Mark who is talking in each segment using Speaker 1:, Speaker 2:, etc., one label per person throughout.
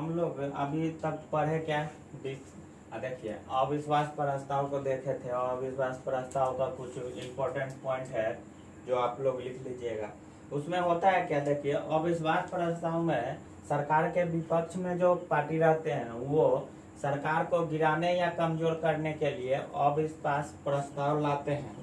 Speaker 1: हम लोग अभी तक पढ़े क्या देखिए अविश्वास प्रस्ताव को देखे थे और अविश्वास प्रस्ताव का कुछ इम्पोर्टेंट पॉइंट है जो आप लोग लिख लीजिएगा। उसमें होता है क्या, देखिए अविश्वास प्रस्ताव में सरकार के विपक्ष में जो पार्टी रहते हैं वो सरकार को गिराने या कमजोर करने के लिए अविश्वास प्रस्ताव लाते हैं।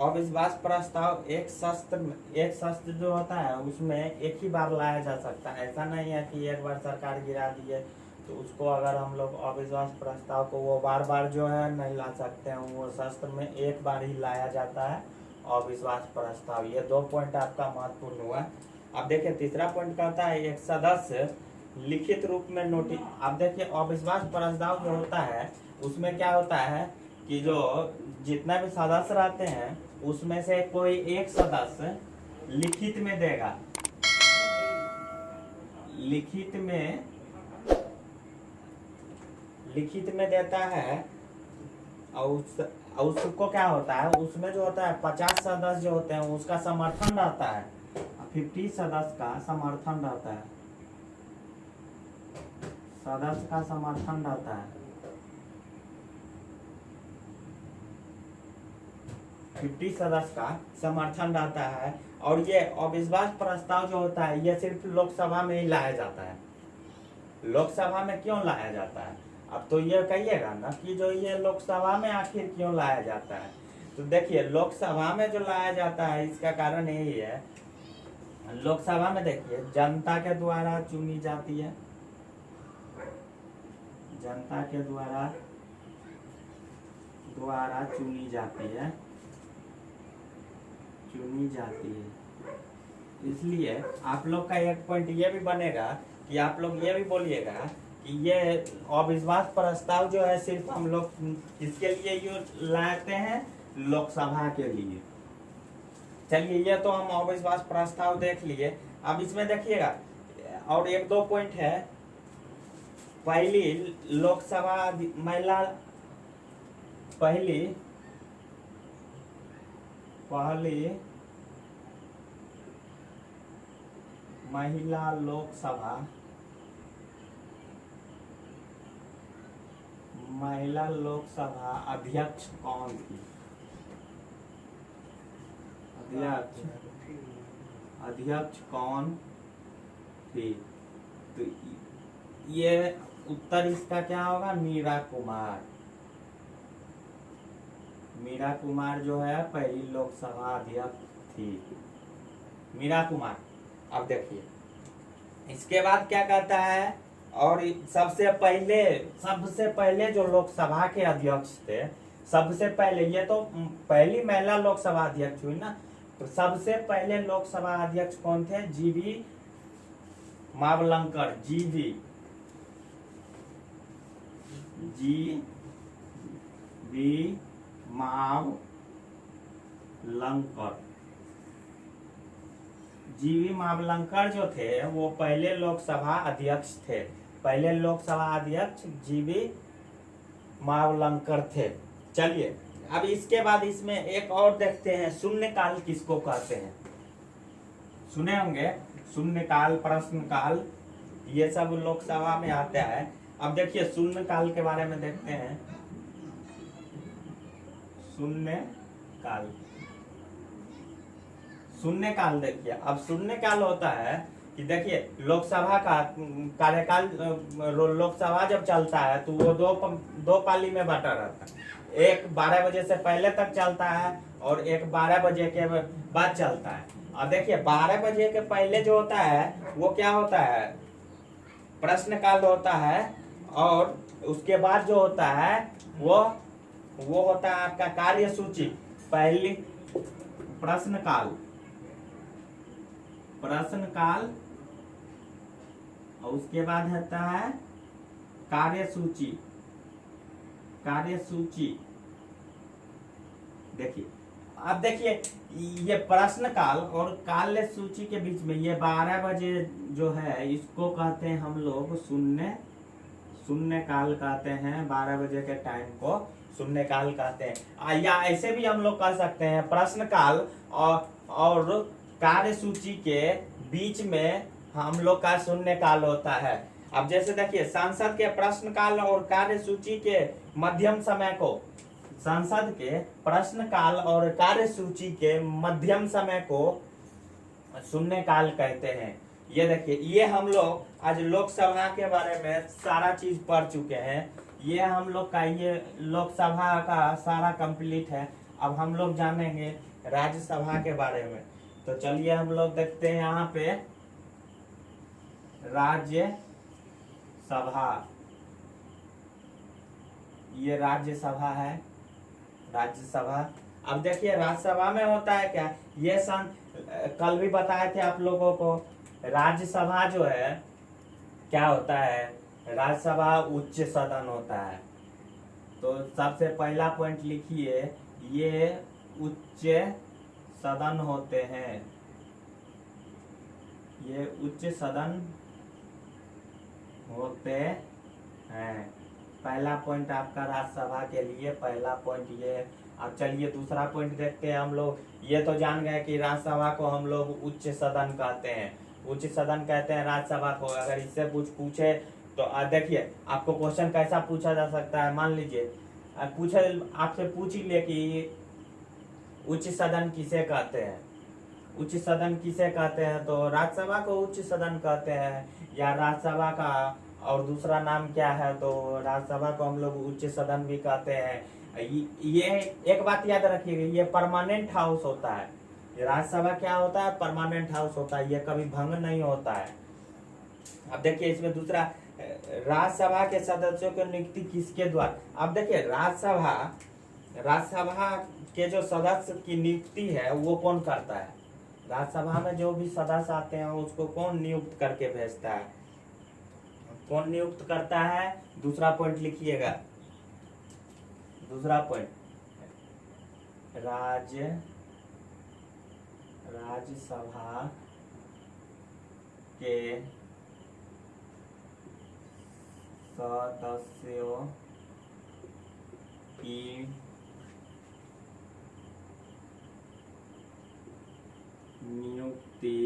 Speaker 1: अविश्वास प्रस्ताव एक शस्त्र जो होता है उसमें एक ही बार लाया जा सकता है। ऐसा नहीं है कि एक बार सरकार गिरा दिए तो उसको अगर हम लोग अविश्वास प्रस्ताव को वो बार बार जो है नहीं ला सकते हैं। वो शस्त्र में एक बार ही लाया जाता है अविश्वास प्रस्ताव। ये 2 पॉइंट आपका महत्वपूर्ण हुआ। अब देखिए तीसरा पॉइंट कहता है एक सदस्य लिखित रूप में नोटिस। अब देखिए अविश्वास प्रस्ताव जो होता है उसमें क्या होता है कि जो जितना भी सदस्य रहते हैं उसमें से कोई एक सदस्य लिखित में देगा, लिखित में देता है। और उसको क्या होता है, उसमें जो होता है 50 सदस्य जो होते हैं उसका समर्थन रहता है, 50 सदस्य का समर्थन रहता है, सदस्य का समर्थन रहता है, 50 सदस्य का समर्थन रहता है। और ये अविश्वास प्रस्ताव जो होता है ये सिर्फ लोकसभा में ही लाया जाता है। लोकसभा में क्यों लाया जाता है? अब तो ये कहिएगा ना कि जो ये लोकसभा में आखिर क्यों लाया जाता है। तो देखिए लोकसभा में जो लाया जाता है इसका कारण यही है, लोकसभा में देखिए जनता के द्वारा चुनी जाती है, जनता के द्वारा चुनी जाती है। इसलिए आप लोग का एक पॉइंट ये भी बनेगा कि आप लोग ये भी बोलिएगा कि ये अविश्वास प्रस्ताव जो है सिर्फ हम लोग इसके लिए यूज लाते हैं, लोकसभा के लिए। चलिए ये तो हम अविश्वास प्रस्ताव देख लिए। अब इसमें देखिएगा और 1-2 पॉइंट है। पहली लोकसभा महिला लोकसभा अध्यक्ष कौन थी? अध्यक्ष कौन थी? तो ये उत्तर इसका क्या होगा? मीरा कुमार जो है पहली लोकसभा अध्यक्ष थी, मीरा कुमार। अब देखिए इसके बाद क्या कहता है, और सबसे पहले जो लोकसभा के अध्यक्ष थे, सबसे पहले, ये तो पहली महिला लोकसभा अध्यक्ष हुई ना, तो सबसे पहले लोकसभा अध्यक्ष कौन थे? जीवी मावलंकर। जीवी मावलंकर जो थे वो पहले लोकसभा अध्यक्ष थे। पहले लोकसभा अध्यक्ष जीवी मावलंकर थे। चलिए अब इसके बाद इसमें एक और देखते हैं, शून्यकाल किसको कहते हैं? सुने होंगे शून्यकाल, प्रश्नकाल, ये सब लोकसभा में आता है। अब देखिए शून्यकाल के बारे में देखते हैं। शून्यकाल देखिए, अब शून्यकाल होता है कि देखिए लोकसभा का कार्यकाल, लोकसभा जब चलता है तो वो दो पाली में बांटा रहता है। एक 12 बजे से पहले तक चलता है और एक 12 बजे के बाद चलता है। और देखिए 12 बजे के पहले जो होता है वो क्या होता है? प्रश्नकाल होता है। और उसके बाद जो होता है वो होता है आपका कार्यसूची। पहली प्रश्नकाल और उसके बाद होता है कार्यसूची। देखिए अब देखिए ये प्रश्नकाल और कार्य सूची के बीच में ये 12 बजे जो है इसको कहते हैं हम लोग शून्यकाल कहते हैं। 12 बजे के टाइम को शून्यकाल कहते हैं। या ऐसे भी हम लोग कह सकते हैं प्रश्नकाल और कार्य सूची के बीच में हम लोग का शून्य काल होता है। अब जैसे देखिए संसद के प्रश्न काल और कार्य सूची के मध्यम समय को, संसद के प्रश्न काल और कार्य सूची के मध्यम समय को शून्य काल कहते हैं। ये देखिए, ये हम लोग आज लोकसभा के बारे में सारा चीज पढ़ चुके हैं। ये हम लोग का ये लोकसभा का सारा कंप्लीट है। अब हम लोग जानेंगे राज्यसभा के बारे में। तो चलिए हम लोग देखते हैं यहाँ पे राज्यसभा। ये राज्यसभा है, राज्यसभा। अब देखिए राज्यसभा में होता है क्या, ये कल भी बताए थे आप लोगों को, राज्यसभा जो है क्या होता है, राज्यसभा उच्च सदन होता है। तो सबसे पहला पॉइंट लिखिए, ये उच्च सदन होते हैं, ये उच्च सदन होते हैं। पहला पॉइंट आपका राज्यसभा के लिए पहला पॉइंट ये है। अब चलिए दूसरा पॉइंट देखते हैं हम लोग। ये तो जान गए कि राज्यसभा को हम लोग उच्च सदन कहते हैं, उच्च सदन कहते हैं राज्यसभा को। अगर इससे कुछ पूछे तो देखिए आपको क्वेश्चन कैसा पूछा जा सकता है। मान लीजिए आपसे पूछ ही ले कि उच्च सदन किसे कहते हैं, उच्च सदन किसे कहते हैं, तो राज्यसभा को उच्च सदन कहते हैं। या राज्यसभा का और दूसरा नाम क्या है, तो राज्यसभा को हम लोग उच्च सदन भी कहते हैं। ये एक बात याद रखिएगा, ये परमानेंट हाउस होता है। राज्यसभा क्या होता है, परमानेंट हाउस होता है, ये कभी भंग नहीं होता है। अब देखिए इसमें दूसरा, राज्यसभा के सदस्यों की नियुक्ति किसके द्वारा। अब देखिए राज्यसभा के जो सदस्य की नियुक्ति है वो कौन करता है, राज्यसभा में जो भी सदस्य आते हैं उसको कौन नियुक्त करके भेजता है, कौन नियुक्त करता है। दूसरा पॉइंट लिखिएगा, दूसरा पॉइंट, राज्यसभा के सदस्यों की नियुक्ति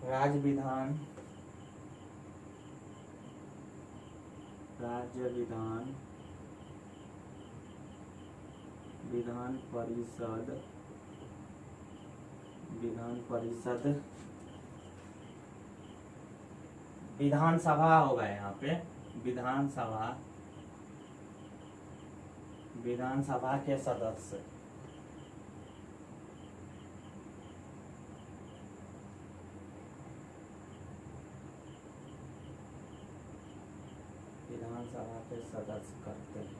Speaker 1: राज्य विधान परिषद विधानसभा होगा यहाँ पे, विधानसभा के सदस्य, विधानसभा के सदस्य करते हैं,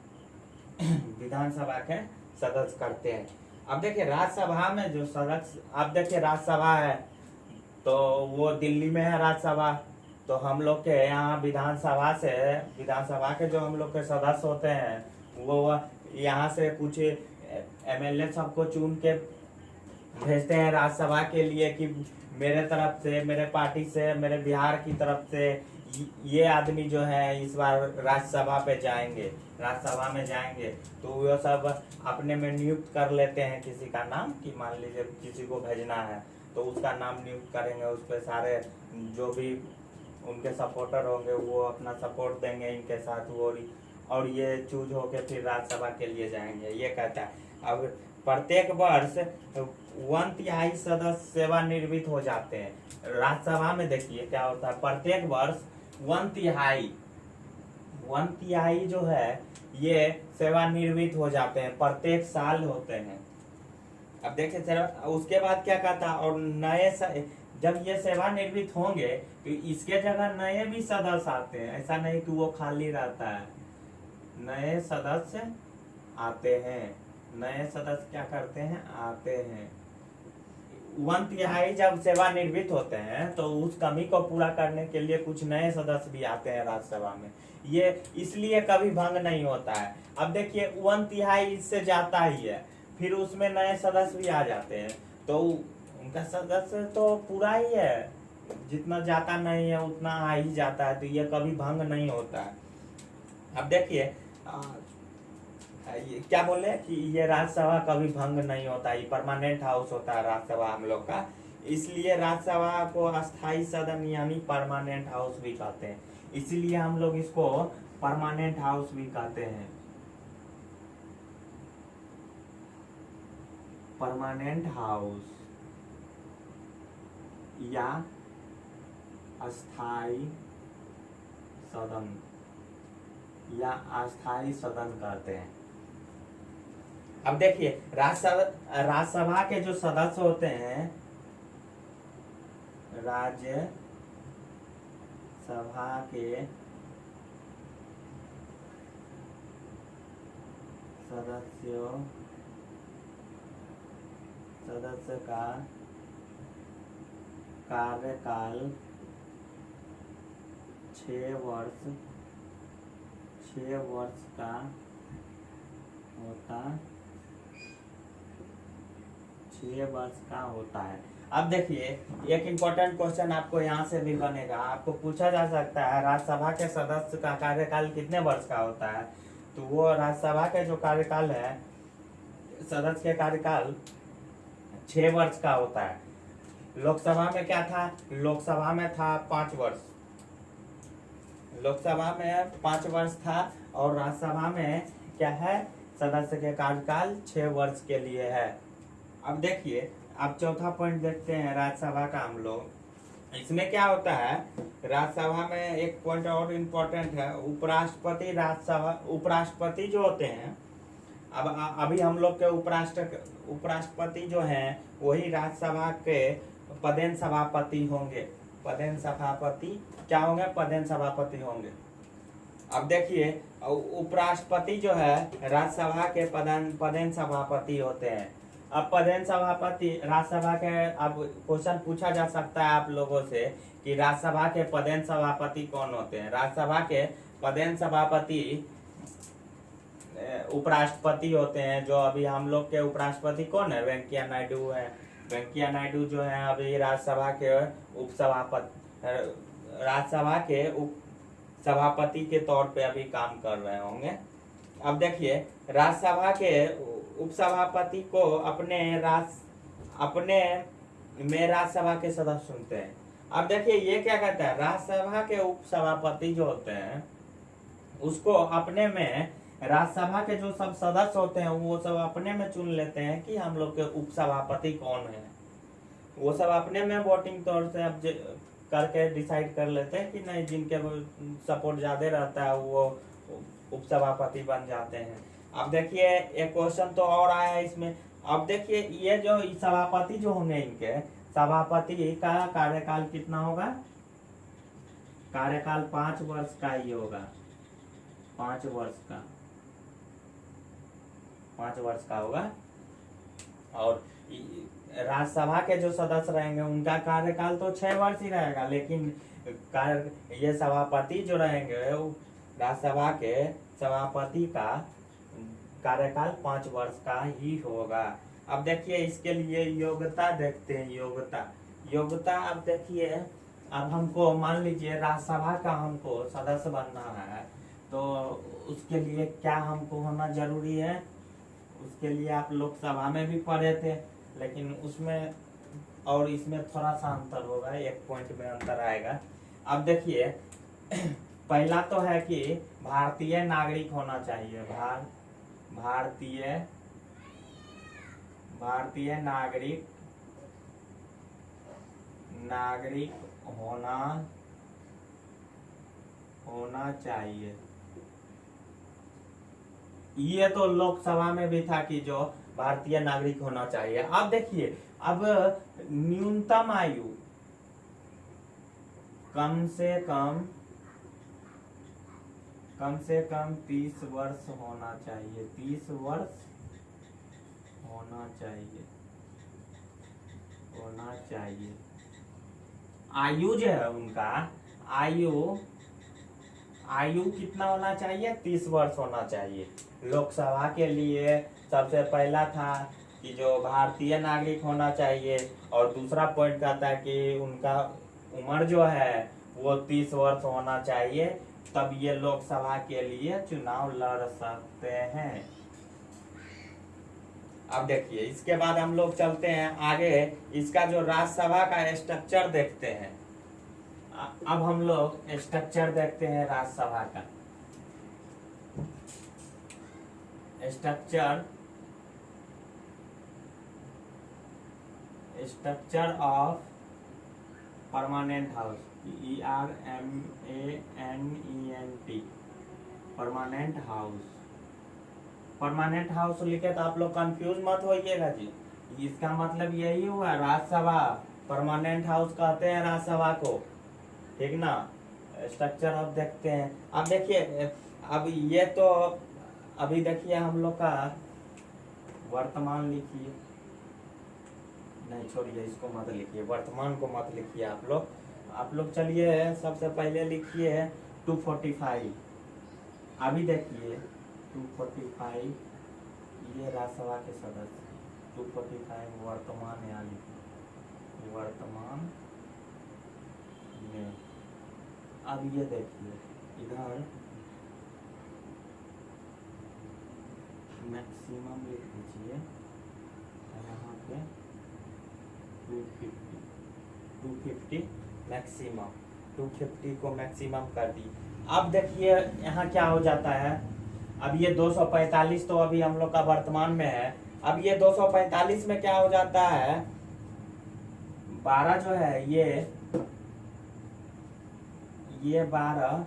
Speaker 1: विधानसभा के सदस्य करते हैं। अब देखिए राज्यसभा में जो सदस्य, अब देखिए राज्यसभा है तो वो दिल्ली में है राज्यसभा, तो हम लोग के यहाँ विधानसभा के जो हम लोग के सदस्य होते हैं वो यहाँ से कुछ एमएलए सबको चुन के भेजते हैं राज्यसभा के लिए कि मेरे तरफ से, मेरे पार्टी से, मेरे बिहार की तरफ से ये आदमी जो है इस बार राज्यसभा पे जाएंगे, राज्यसभा में जाएंगे। तो वो सब अपने में नियुक्त कर लेते हैं किसी का नाम, कि मान लीजिए किसी को भेजना है तो उसका नाम नियुक्त करेंगे, उस पर सारे जो भी उनके सपोर्टर होंगे वो अपना सपोर्ट देंगे इनके साथ, वो और ये चूज होके फिर राज्यसभा के लिए जाएंगे, ये कहता है। अब प्रत्येक वर्ष 1/3 सदस्य सेवानिवृत्त हो जाते हैं। राज्यसभा में देखिए क्या होता है, प्रत्येक वर्ष 1/3 जो है ये सेवानिवृत्त हो जाते हैं, प्रत्येक साल होते हैं। अब देखिए उसके बाद क्या कहता है, और जब ये सेवानिवृत्त होंगे तो इसके जगह नए भी सदस्य आते हैं, ऐसा नहीं कि वो खाली रहता है, नए सदस्य आते हैं, नए सदस्य क्या करते हैं, आते हैं। 1/3 जब सेवानिवृत्त होते हैं तो उस कमी को पूरा करने के लिए कुछ नए सदस्य भी आते हैं राज्यसभा में, ये इसलिए कभी भंग नहीं होता है। अब देखिए 1/3 इससे जाता ही है, फिर उसमें नए सदस्य भी आ जाते हैं, तो उनका सदस्य तो पूरा ही है, जितना जाता नहीं है उतना आ ही जाता है, तो ये कभी भंग नहीं होता है। अब देखिए क्या बोले कि ये राज्यसभा कभी भंग नहीं होता, ये परमानेंट हाउस होता है राज्यसभा हम लोग का, इसलिए राज्यसभा को अस्थाई सदन यानी परमानेंट हाउस भी कहते हैं, इसलिए हम लोग इसको परमानेंट हाउस भी कहते हैं, परमानेंट हाउस या अस्थाई सदन या अस्थाई सदन कहते हैं। अब देखिए राज्यसभा के जो सदस्य होते हैं, राज्यसभा के सदस्य का कार्यकाल 6 वर्ष का होता 6 वर्ष का होता है। अब देखिए एक इम्पोर्टेंट क्वेश्चन आपको यहाँ से भी बनेगा, आपको पूछा जा सकता है राज्यसभा के सदस्य का कार्यकाल कितने वर्ष का होता है, तो वो राज्यसभा के जो कार्यकाल है, सदस्य के कार्यकाल 6 वर्ष का होता है। लोकसभा में क्या था, लोकसभा में था 5 वर्ष, लोकसभा में 5 वर्ष था और राज्यसभा में क्या है, सदस्य के कार्यकाल 6 वर्ष के लिए है। अब देखिए अब चौथा पॉइंट देखते हैं राज्यसभा का हम लोग। इसमें क्या होता है, राज्यसभा में एक पॉइंट और इम्पोर्टेंट है, उपराष्ट्रपति राज्यसभा, उपराष्ट्रपति जो होते हैं, अब अभी हम लोग के उपराष्ट्रपति जो हैं वही राज्यसभा के पदेन सभापति होंगे, पदेन सभापति क्या होंगे, पदेन सभापति होंगे। अब देखिए उपराष्ट्रपति जो है राज्यसभा के पदेन सभापति होते हैं। अब पदेन सभापति राज्यसभा के, अब क्वेश्चन पूछा जा सकता है आप लोगों से कि राज्यसभा के पदेन सभापति कौन होते हैं। राज्यसभा के पदेन सभापति उपराष्ट्रपति होते हैं। जो अभी हम लोग के उपराष्ट्रपति कौन है, वेंकैया नायडू है। वेंकैया नायडू जो है अभी राज्यसभा के राज्यसभा के उप सभापति के तौर पे अभी काम कर रहे होंगे। अब देखिए राज्यसभा के उपसभापति को अपने में राज्यसभा के सदस्य चुनते हैं। अब देखिए ये क्या कहता है, राज्यसभा के उपसभापति जो होते हैं उसको अपने में, राज्यसभा के जो सब सदस्य होते हैं वो सब अपने में चुन लेते हैं कि हम लोग के उपसभापति कौन है। वो सब अपने में वोटिंग तौर से अब करके डिसाइड कर लेते हैं कि नहीं, जिनके सपोर्ट ज्यादा रहता है वो उपसभापति बन जाते हैं। अब देखिए एक क्वेश्चन तो और आया है इसमें। अब देखिए ये जो सभापति जो होंगे, इनके सभापति का कार्यकाल कितना होगा, कार्यकाल 5 वर्ष का ही होगा, 5 वर्ष का, 5 वर्ष का होगा। और राज्यसभा के जो सदस्य रहेंगे उनका कार्यकाल तो 6 वर्ष ही रहेगा, लेकिन ये सभापति जो रहेंगे राज्यसभा के सभापति का कार्यकाल 5 वर्ष का ही होगा। अब देखिए इसके लिए योग्यता देखते हैं, योग्यता। अब देखिए अब हमको मान लीजिए राज्यसभा का हमको सदस्य बनना है, तो उसके लिए क्या हमको होना जरूरी है, उसके लिए आप लोकसभा में भी पढ़े थे, लेकिन उसमें और इसमें थोड़ा सा अंतर होगा, एक पॉइंट में अंतर आएगा। अब देखिए पहला तो है कि भारतीय नागरिक होना चाहिए, भारतीय नागरिक होना चाहिए। ये तो लोकसभा में भी था कि जो भारतीय नागरिक होना चाहिए। अब देखिए अब न्यूनतम आयु कम से कम 30 वर्ष होना चाहिए, 30 वर्ष होना चाहिए। आयु जो है उनका, आयु कितना होना चाहिए, 30 वर्ष होना चाहिए। लोकसभा के लिए सबसे पहला था कि जो भारतीय नागरिक होना चाहिए, और दूसरा पॉइंट कहता है कि उनका उम्र जो है वो 30 वर्ष होना चाहिए, तब ये लोकसभा के लिए चुनाव लड़ सकते हैं। अब देखिए इसके बाद हम लोग चलते हैं आगे, इसका जो राज्यसभा का स्ट्रक्चर देखते हैं। अब हम लोग स्ट्रक्चर देखते हैं राज्यसभा का structure of permanent house, PERMANENT, permanent house. Permanent house लिखे तो आप लोग कंफ्यूज मत होइएगा जी, इसका मतलब यही हुआ राज्यसभा, परमानेंट हाउस कहते हैं राज्यसभा को, ठीक ना। स्ट्रक्चर अब देखते हैं। अब देखिए अब ये तो अभी देखिए हम लोग का वर्तमान लिखिए, नहीं छोड़िए इसको मत लिखिए, वर्तमान को मत लिखिए आप लोग चलिए सबसे पहले लिखिए 245। अभी देखिए 245 ये राज्यसभा के सदस्य, 245 वर्तमान यहाँ लिखिए, वर्तमान में। अब ये देखिए इधर मैक्सिमम लिख दीजिए, यहाँ पे 250 मैक्सिमम, 250 को मैक्सिमम कर दी। अब देखिए यहाँ क्या हो जाता है, अब ये 245 तो अभी हम लोग का वर्तमान में है। अब ये 245 में क्या हो जाता है, 12 जो है ये 12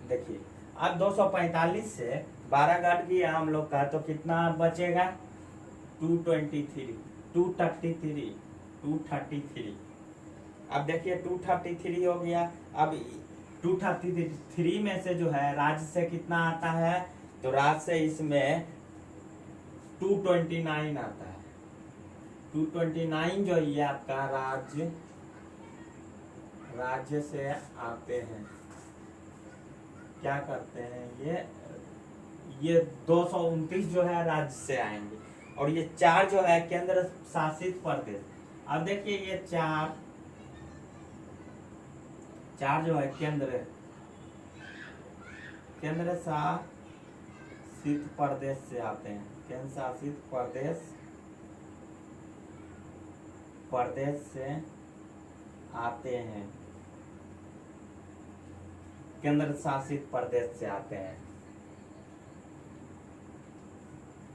Speaker 1: देखिए, अब 245 से 12 घट गया हम लोग का, तो कितना बचेगा 233। अब देखिए 233 हो गया। अब 233 में से जो है राज्य से कितना आता है, तो राज्य से इसमें 229 आता है। 229 जो ये आपका राज्य से आते हैं, क्या करते हैं ये 229 जो है राज्य से आएंगे, और ये 4 जो है केंद्र शासित प्रदेश। अब देखिए ये 4 जो है केंद्र शासित प्रदेश से आते हैं, केंद्र शासित प्रदेश से आते हैं, केंद्र शासित प्रदेश से आते हैं।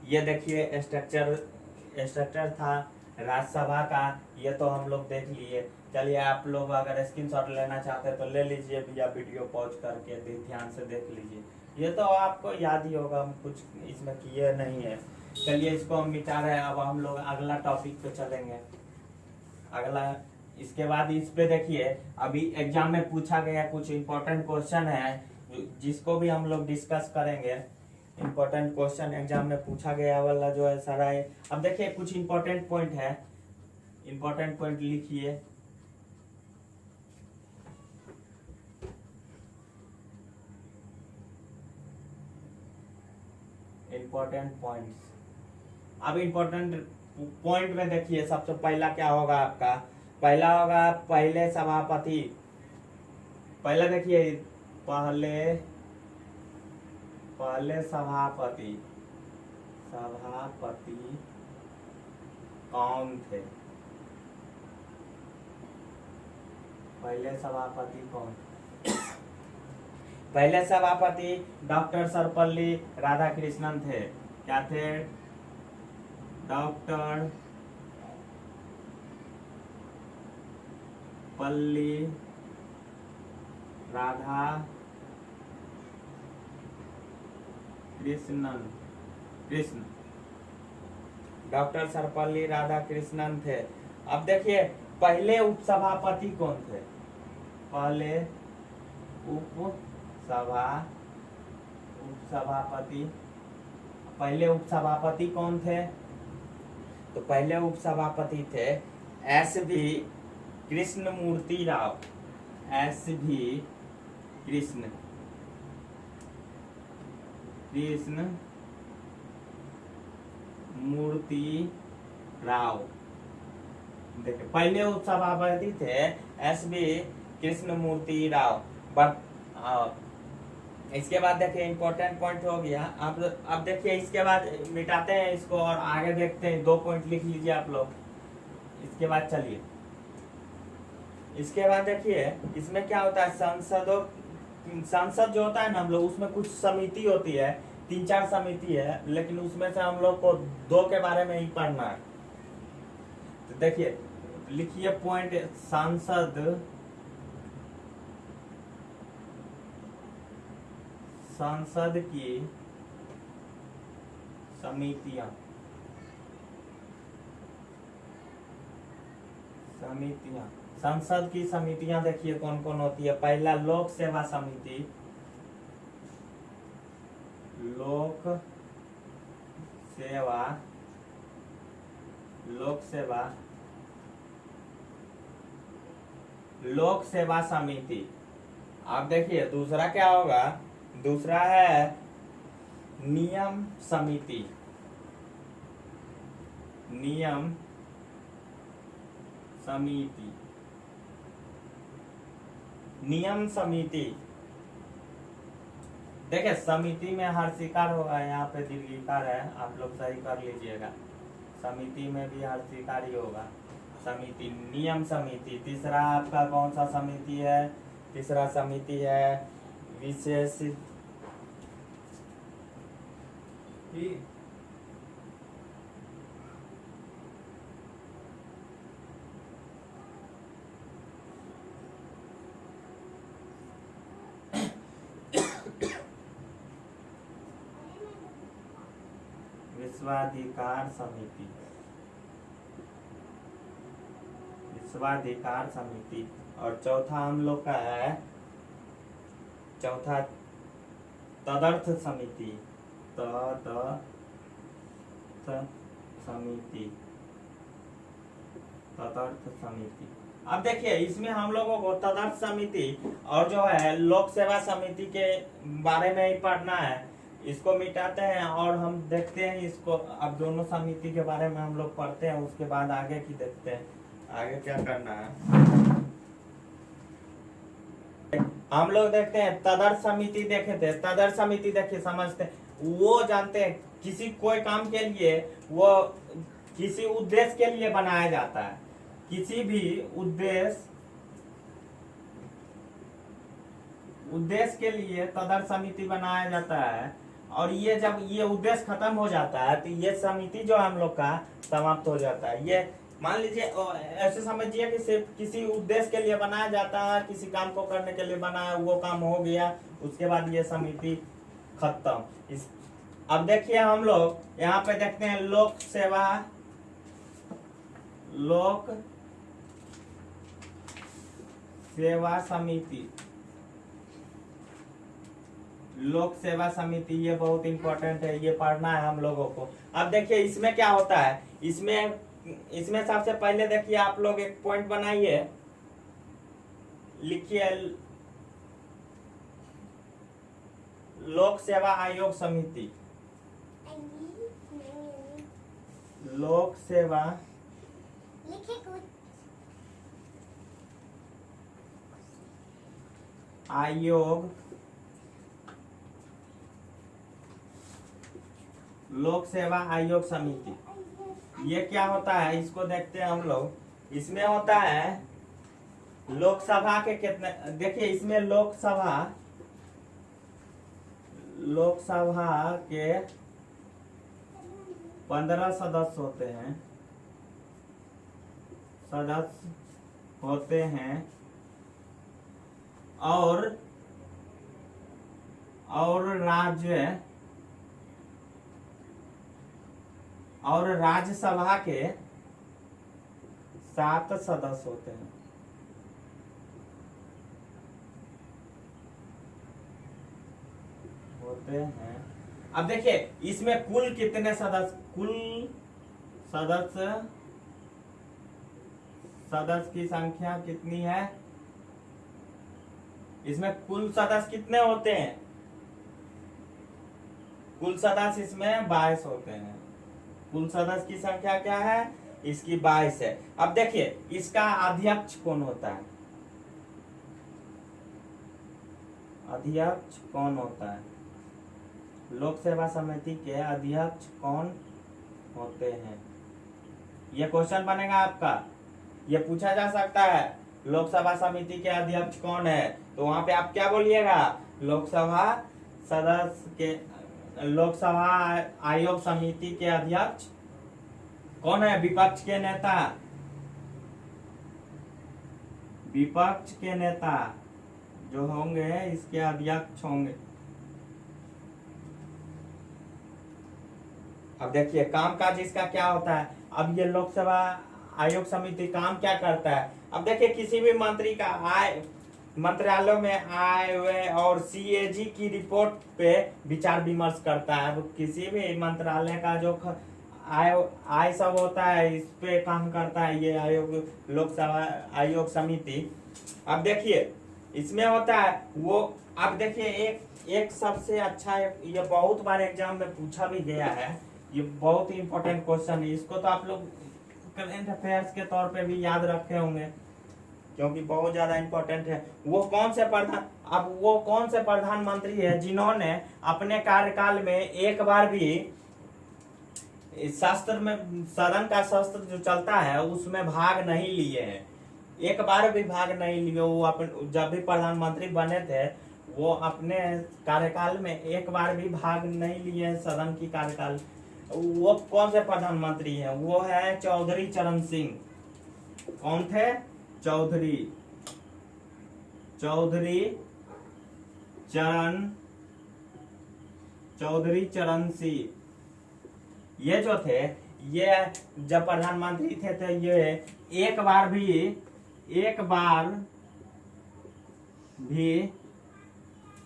Speaker 1: ये देखिए स्ट्रक्चर था राज्यसभा का, ये तो हम लोग देख लिए। चलिए आप लोग अगर स्क्रीनशॉट लेना चाहते हैं तो ले लीजिए भैया, वीडियो पॉज करके ध्यान से देख लीजिए, ये तो आपको याद ही होगा, हम कुछ इसमें किए नहीं है। चलिए इसको हम मिटा रहे हैं। अब हम लोग अगला टॉपिक पे चलेंगे। अगला इसके बाद इस पे देखिए, अभी एग्जाम में पूछा गया कुछ इंपॉर्टेंट क्वेश्चन है जिसको भी हम लोग डिस्कस करेंगे। इंपॉर्टेंट क्वेश्चन एग्जाम में पूछा गया वाला जो है सारा है। अब देखिए कुछ इंपॉर्टेंट पॉइंट है, इंपॉर्टेंट पॉइंट लिखिए। इंपॉर्टेंट पॉइंट्स, अब इंपॉर्टेंट पॉइंट में देखिए सबसे पहला क्या होगा आपका, पहला होगा पहले सभापति। पहले देखिए पहले सभापति कौन थे, पहले सभापति कौन? पहले सभापति डॉक्टर सर्वपल्ली राधाकृष्णन थे। क्या थे? डॉक्टर पल्ली राधा कृष्ण, डॉक्टर सर्वपल्ली राधाकृष्णन थे। अब देखिए पहले उपसभापति कौन थे, पहले पहले उपसभापति कौन थे? तो पहले उपसभापति थे S.V. कृष्णमूर्ति राव, S.V. कृष्णमूर्ति राव। देखिए पहले उपसभापति थे S.V. कृष्णमूर्ति राव, इसके बाद देखिए इंपॉर्टेंट पॉइंट हो गया। आप अब देखिए इसके बाद मिटाते हैं इसको और आगे देखते हैं। 2 पॉइंट लिख लीजिए आप लोग। इसके बाद चलिए, इसके बाद देखिए इसमें क्या होता है, संसद जो होता है ना हम लोग, उसमें कुछ समिति होती है, 3-4 समिति है, लेकिन उसमें से हम लोग को 2 के बारे में ही पढ़ना है। तो देखिए लिखिए पॉइंट, संसद की समितियां संसद की समितियां देखिए कौन कौन होती है। पहला लोक सेवा समिति, लोक सेवा समिति। आप देखिए दूसरा क्या होगा, दूसरा है नियम समिति। नियम समिति देखिए, समिति में हर्षिकार होगा, यहाँ पे दीर्घिकार है, आप लोग सही कर लीजिएगा। समिति में भी हर्षिकार ही होगा। समिति, नियम समिति। तीसरा आपका कौन सा समिति है, तीसरा समिति है विशेष विश्वाधिकार समिति। और चौथा हम लोग का है, चौथा तदर्थ समिति। अब देखिए इसमें हम लोगों को तदर्थ समिति और जो है लोक सेवा समिति के बारे में ही पढ़ना है। इसको मिटाते हैं और हम देखते हैं इसको। अब दोनों समिति के बारे में हम लोग पढ़ते हैं, उसके बाद आगे की देखते हैं आगे क्या करना है। हम लोग देखते हैं तदर्थ समिति, देखे थे तदर्थ समिति, देखिए समझते हैं, वो जानते हैं किसी कोई काम के लिए वो किसी उद्देश्य के लिए बनाया जाता है। किसी भी उद्देश्य के लिए तदर्थ समिति बनाया जाता है। और ये जब ये उद्देश्य खत्म हो जाता है तो ये समिति जो हम लोग का समाप्त हो जाता है। ये मान लीजिए ऐसे समझिए कि सिर्फ किसी उद्देश्य के लिए बनाया जाता है, किसी काम को करने के लिए बनाया, वो काम हो गया, उसके बाद ये समिति खत्म। अब देखिए हम लोग यहाँ पे देखते हैं लोक सेवा समिति। लोक सेवा समिति ये बहुत इंपॉर्टेंट है, ये पढ़ना है हम लोगों को। अब देखिए इसमें क्या होता है, इसमें सबसे पहले देखिए आप लोग एक पॉइंट बनाइए, लिखिए लोक सेवा आयोग समिति। लोक सेवा आयोग, लोक सेवा आयोग समिति। ये क्या होता है इसको देखते हैं हम लोग। इसमें होता है लोकसभा के कितने, देखिए इसमें लोकसभा के 15 सदस्य होते हैं और राज्यसभा के 7 सदस्य होते हैं। अब देखिए इसमें कुल कितने सदस्य की संख्या कितनी है, इसमें कुल सदस्य कितने होते हैं, कुल सदस्य इसमें 22 होते हैं। कुल सदस्य की संख्या क्या है, इसकी 22 है। अब देखिए इसका अध्यक्ष कौन होता है, अध्यक्ष कौन होता है? लोक सेवा समिति के अध्यक्ष कौन होते हैं? ये क्वेश्चन बनेगा आपका, ये पूछा जा सकता है लोकसभा समिति के अध्यक्ष कौन है, तो वहां पे आप क्या बोलिएगा? लोकसभा सदस्य के, लोकसभा आयोग समिति के अध्यक्ष कौन है? विपक्ष के नेता, विपक्ष के नेता जो होंगे इसके अध्यक्ष होंगे। अब देखिए कामकाज इसका क्या होता है। अब ये लोकसभा आयोग समिति काम क्या करता है? अब देखिए किसी भी मंत्री का आय मंत्रालयों में आय व्यय और सीएजी की रिपोर्ट पे विचार विमर्श करता है। अब किसी भी मंत्रालय का जो आय सब होता है इस पे काम करता है ये आयोग, लोकसभा आयोग समिति। अब देखिए इसमें होता है वो, अब देखिए एक सबसे अच्छा, ये बहुत बार एग्जाम में पूछा भी गया है, ये बहुत ही इंपॉर्टेंट क्वेश्चन है, इसको तो आप लोग करंट अफेयर्स के तौर पे भी याद रखे होंगे क्योंकि बहुत ज्यादा इंपॉर्टेंट है। वो कौन से प्रधानमंत्री है जिन्होंने अपने कार्यकाल में एक बार भी शास्त्र में, सदन का शास्त्र जो चलता है उसमें भाग नहीं लिए हैं, एक बार भी भाग नहीं लिए। वो अपने जब भी प्रधानमंत्री बने थे वो अपने कार्यकाल में एक बार भी भाग नहीं लिए सदन की कार्यकाल। वो कौन से प्रधानमंत्री हैं? वो है चौधरी चरण सिंह। कौन थे? चौधरी चरण सिंह। ये जो थे, ये जब प्रधानमंत्री थे तो ये एक बार भी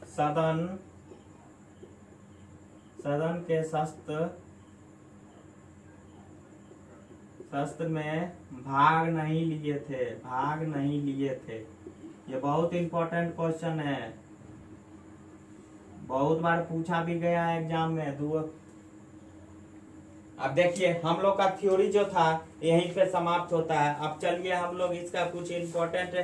Speaker 1: सदन के शस्त्र में भाग नहीं लिए थे। ये बहुत इंपॉर्टेंट क्वेश्चन है, बहुत बार पूछा भी गया है एग्जाम में। अब देखिए हम लोग का थ्योरी जो था यहीं पे समाप्त होता है। अब चलिए हम लोग इसका कुछ इंपॉर्टेंट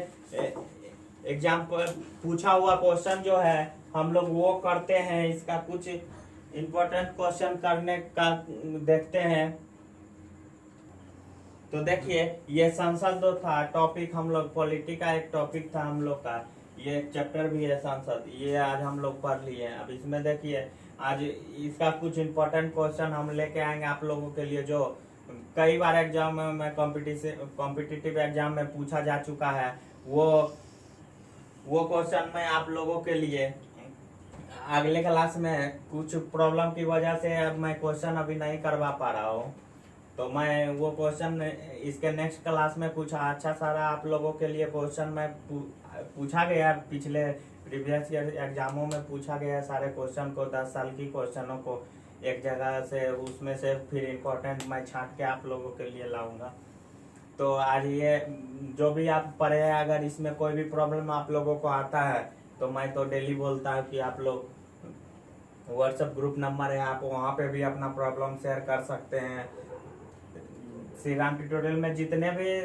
Speaker 1: एग्जाम पर पूछा हुआ क्वेश्चन जो है हम लोग वो करते हैं। इसका कुछ इंपॉर्टेंट क्वेश्चन करने का देखते हैं। तो देखिए ये संसद जो था टॉपिक, हम लोग पॉलिटी का एक टॉपिक था हम लोग का, ये एक चैप्टर भी है संसद, ये आज हम लोग पढ़ लिए हैं। अब इसमें देखिए आज इसका कुछ इंपॉर्टेंट क्वेश्चन हम लेके आएंगे आप लोगों के लिए, जो कई बार एग्जाम में कॉम्पिटिटिव एग्जाम में पूछा जा चुका है। वो क्वेश्चन मैं आप लोगों के लिए अगले क्लास में कुछ प्रॉब्लम की वजह से अब मैं क्वेश्चन अभी नहीं करवा पा रहा हूँ, तो मैं वो क्वेश्चन इसके नेक्स्ट क्लास में कुछ अच्छा सारा आप लोगों के लिए क्वेश्चन मैं पूछा गया, पिछले प्रीवियस एग्जामों में पूछा गया सारे क्वेश्चन को, 10 साल की क्वेश्चनों को एक जगह से, उसमें से फिर इम्पोर्टेंट मैं छांट के आप लोगों के लिए लाऊंगा। तो आज ये जो भी आप पढ़े हैं, अगर इसमें कोई भी प्रॉब्लम आप लोगों को आता है तो मैं तो डेली बोलता हूँ कि आप लोग व्हाट्सएप ग्रुप नंबर है, आप वहाँ पे भी अपना प्रॉब्लम शेयर कर सकते हैं। श्री राम ट्यूटोरियल में जितने भी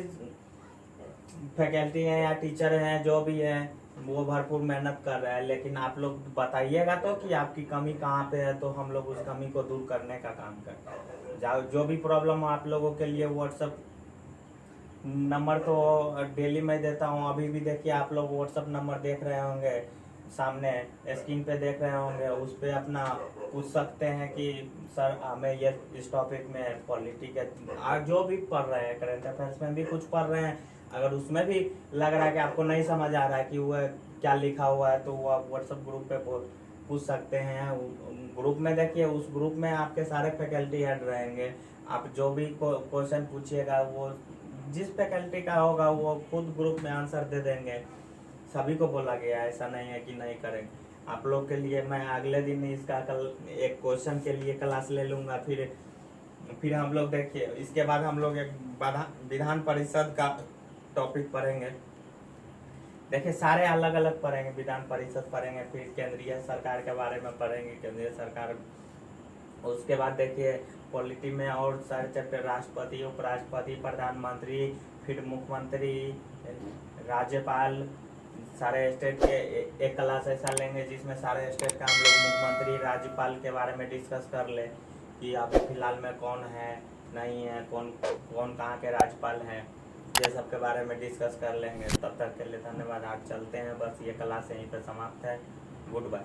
Speaker 1: फैकल्टी हैं या टीचर हैं जो भी हैं वो भरपूर मेहनत कर रहे हैं, लेकिन आप लोग बताइएगा तो कि आपकी कमी कहाँ पे है, तो हम लोग उस कमी को दूर करने का काम करते हैं। जो भी प्रॉब्लम आप लोगों के लिए व्हाट्सएप नंबर तो डेली मैं देता हूँ। अभी भी देखिए आप लोग व्हाट्सएप नंबर देख रहे होंगे, सामने स्क्रीन पे देख रहे होंगे, उस पे अपना पूछ सकते हैं कि सर हमें ये इस टॉपिक में पॉलिटिक्स आज जो भी पढ़ रहे हैं, करंट अफेयर्स में भी कुछ पढ़ रहे हैं, अगर उसमें भी लग रहा है कि आपको नहीं समझ आ रहा है कि वह क्या लिखा हुआ है, तो वो आप व्हाट्सएप ग्रुप पे पूछ सकते हैं। ग्रुप में देखिए, उस ग्रुप में आपके सारे फैकल्टी हेड रहेंगे, आप जो भी क्वेश्चन पूछिएगा वो जिस फैकल्टी का होगा वो खुद ग्रुप में आंसर दे देंगे। सभी को बोला गया है, ऐसा नहीं है कि नहीं करेंगे। आप लोग के लिए मैं अगले दिन इसका कल एक क्वेश्चन के लिए क्लास ले लूँगा। फिर हम लोग देखिए इसके बाद हम लोग एक विधान परिषद का टॉपिक पढ़ेंगे। देखिए सारे अलग अलग पढ़ेंगे, विधान परिषद पढ़ेंगे, फिर केंद्रीय सरकार के बारे में पढ़ेंगे, केंद्रीय सरकार। उसके बाद देखिए पॉलिटी में और सारे चैप्टर, राष्ट्रपति, उपराष्ट्रपति, प्रधानमंत्री, फिर मुख्यमंत्री, राज्यपाल, सारे स्टेट के एक क्लास ऐसा लेंगे जिसमें सारे स्टेट का हम लोग मुख्यमंत्री राज्यपाल के बारे में डिस्कस कर ले कि अभी फिलहाल में कौन है नहीं है, कौन कौन कहाँ के राज्यपाल हैं, ये सब के बारे में डिस्कस कर लेंगे। तब तक के लिए धन्यवाद। आज चलते हैं, बस ये क्लास यहीं पर समाप्त है। Good bye.